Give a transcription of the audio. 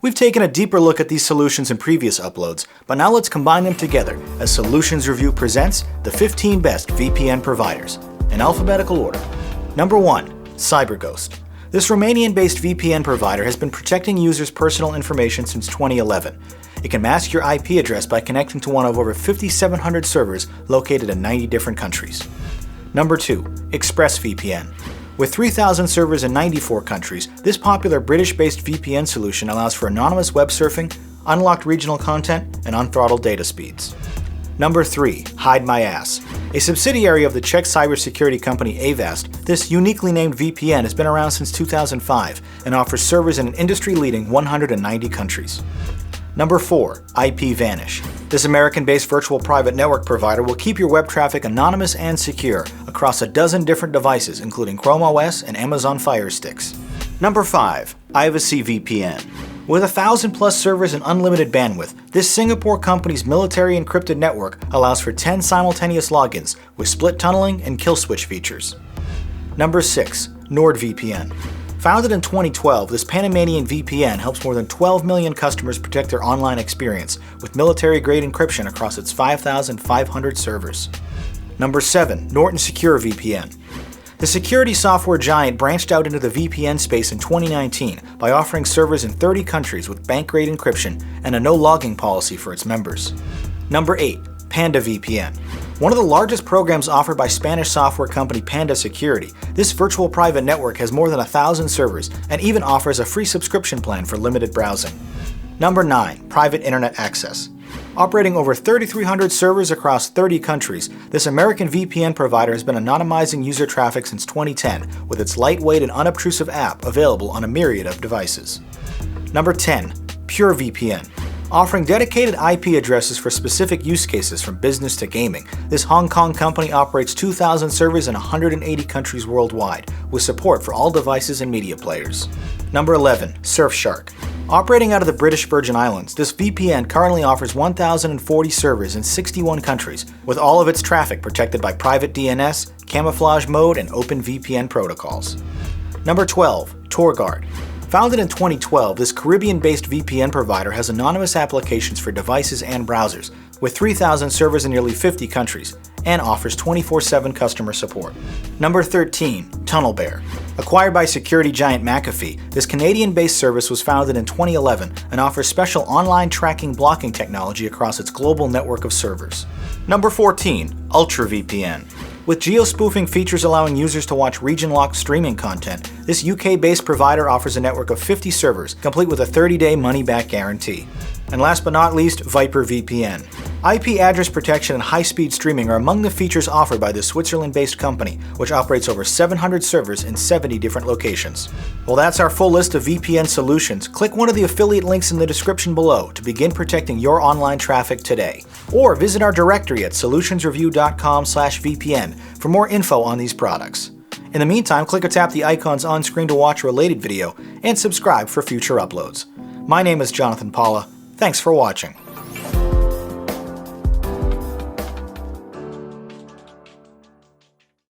We've taken a deeper look at these solutions in previous uploads, but now let's combine them together as Solutions Review presents the 15 best VPN providers, in alphabetical order. Number 1. CyberGhost. This Romanian-based VPN provider has been protecting users' personal information since 2011. It can mask your IP address by connecting to one of over 5,700 servers located in 90 different countries. Number 2. ExpressVPN. With 3,000 servers in 94 countries, this popular British-based VPN solution allows for anonymous web surfing, unlocked regional content, and unthrottled data speeds. Number 3. HideMyAss. A subsidiary of the Czech cybersecurity company Avast, this uniquely named VPN has been around since 2005 and offers servers in an industry-leading 190 countries. Number 4. IPVanish. This American-based virtual private network provider will keep your web traffic anonymous and secure across a dozen different devices, including Chrome OS and Amazon Fire Sticks. Number 5. Ivacy VPN. With 1,000+ servers and unlimited bandwidth, this Singapore company's military encrypted network allows for 10 simultaneous logins with split tunneling and kill switch features. Number 6. NordVPN. Founded in 2012, this Panamanian VPN helps more than 12 million customers protect their online experience with military-grade encryption across its 5,500 servers. Number 7. Norton Secure VPN. The security software giant branched out into the VPN space in 2019 by offering servers in 30 countries with bank-grade encryption and a no-logging policy for its members. Number 8. Panda VPN. One of the largest programs offered by Spanish software company Panda Security, this virtual private network has more than 1,000 servers and even offers a free subscription plan for limited browsing. Number 9. Private Internet Access. Operating over 3,300 servers across 30 countries, this American VPN provider has been anonymizing user traffic since 2010 with its lightweight and unobtrusive app available on a myriad of devices. Number 10. PureVPN. Offering dedicated IP addresses for specific use cases from business to gaming, this Hong Kong company operates 2,000 servers in 180 countries worldwide, with support for all devices and media players. Number 11. SurfShark. Operating out of the British Virgin Islands, this VPN currently offers 1,040 servers in 61 countries, with all of its traffic protected by private DNS, camouflage mode, and open VPN protocols. Number 12. TorGuard. Founded in 2012, this Caribbean-based VPN provider has anonymous applications for devices and browsers, with 3,000 servers in nearly 50 countries, and offers 24/7 customer support. Number 13. TunnelBear. Acquired by security giant McAfee, this Canadian-based service was founded in 2011 and offers special online tracking blocking technology across its global network of servers. Number 14. UltraVPN. With geo-spoofing features allowing users to watch region-locked streaming content, this UK-based provider offers a network of 50 servers, complete with a 30-day money-back guarantee. And last but not least, VyperVPN. IP address protection and high-speed streaming are among the features offered by this Switzerland-based company, which operates over 700 servers in 70 different locations. Well, that's our full list of VPN solutions. Click one of the affiliate links in the description below to begin protecting your online traffic today. Or visit our directory at solutionsreview.com/VPN for more info on these products. In the meantime, click or tap the icons on screen to watch a related video and subscribe for future uploads. My name is Jonathan Paula. Thanks for watching.